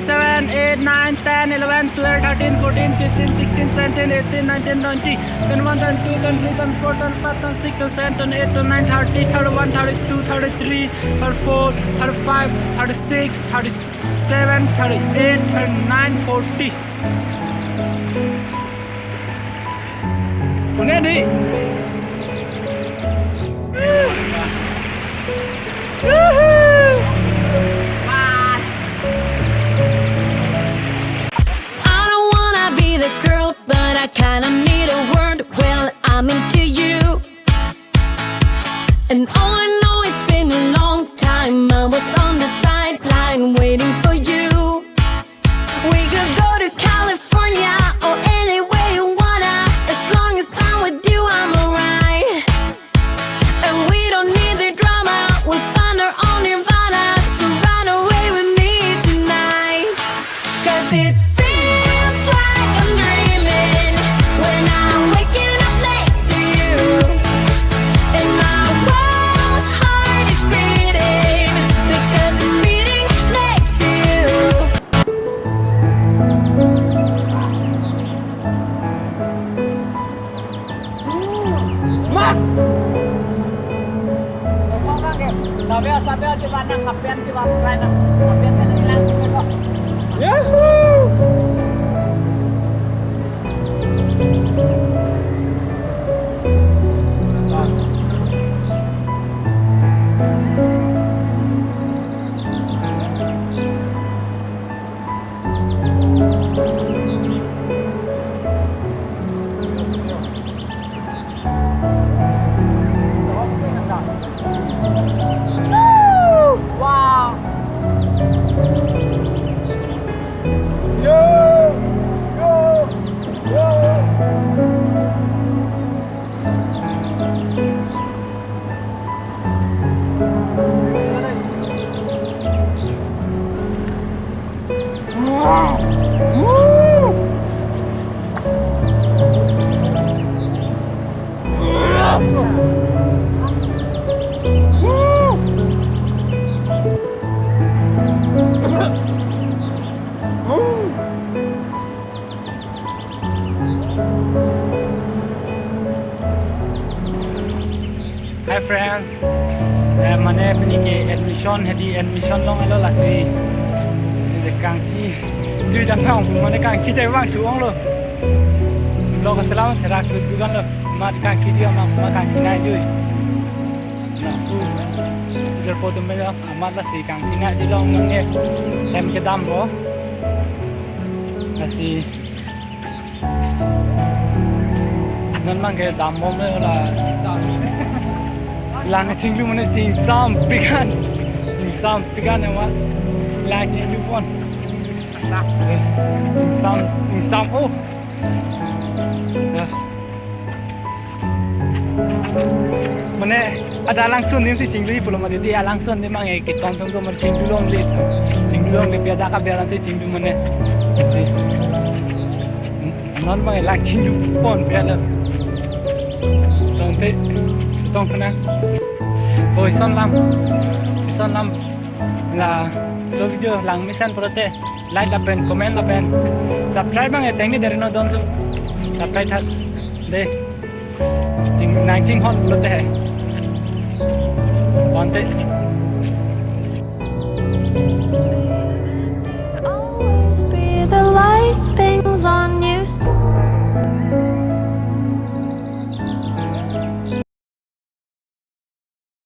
7, 8, 9, 10, 11, 12, 13, 14, 15, 16, 17, 18, 19, 20, 21, 22, 23, 24, 25, 26, 27, 28, 29, 30, 31, 32, 33, 34, 35, 36, 37, 38, 39, 40. Con nghe đi. I kinda need a word, well, I'm into you. And oh, I know it's been a long time. I was on the sideline waiting for you. We could go to California or anywhere you wanna. As long as I'm with you, I'm alright. And we don't need the drama, we'll find our own nirvana. So run away with me tonight, 'cause it feels like I'm dreaming when I'm waking up next to you, and my world heart is beating because it's beating next to you. Mas! Sabi di ba ng kapian di ba? Try na kapian ka nila. Yahoo! Wow! Yo! Yo! Yo! Wow! Woo! Hi friends, mane penike admission long alo la si de kangthi du dang nong mane kangthi tai wang suong lo lo ka salam thera ku gan lo ma kangthi dia ma kangthi nai ju na pu jer po tum mela ma la si kangthi nai ji long ne em ke dam ro la si nan mang ke dam mo me la langchinglu mana insam pigan apa langchinglu pun insam oh mana ada langso ni si cinglu belum ada dia langso ni mang kita tonton tu mana cinglu long le biada ka biada si cinglu mana si non mang langchinglu pun biada tông kena ôi son lam là số video lang mission prote like lapen comment lapen subscribe bang eteng ni dari no don subscribe thak de jing nang jing hot prote hai konte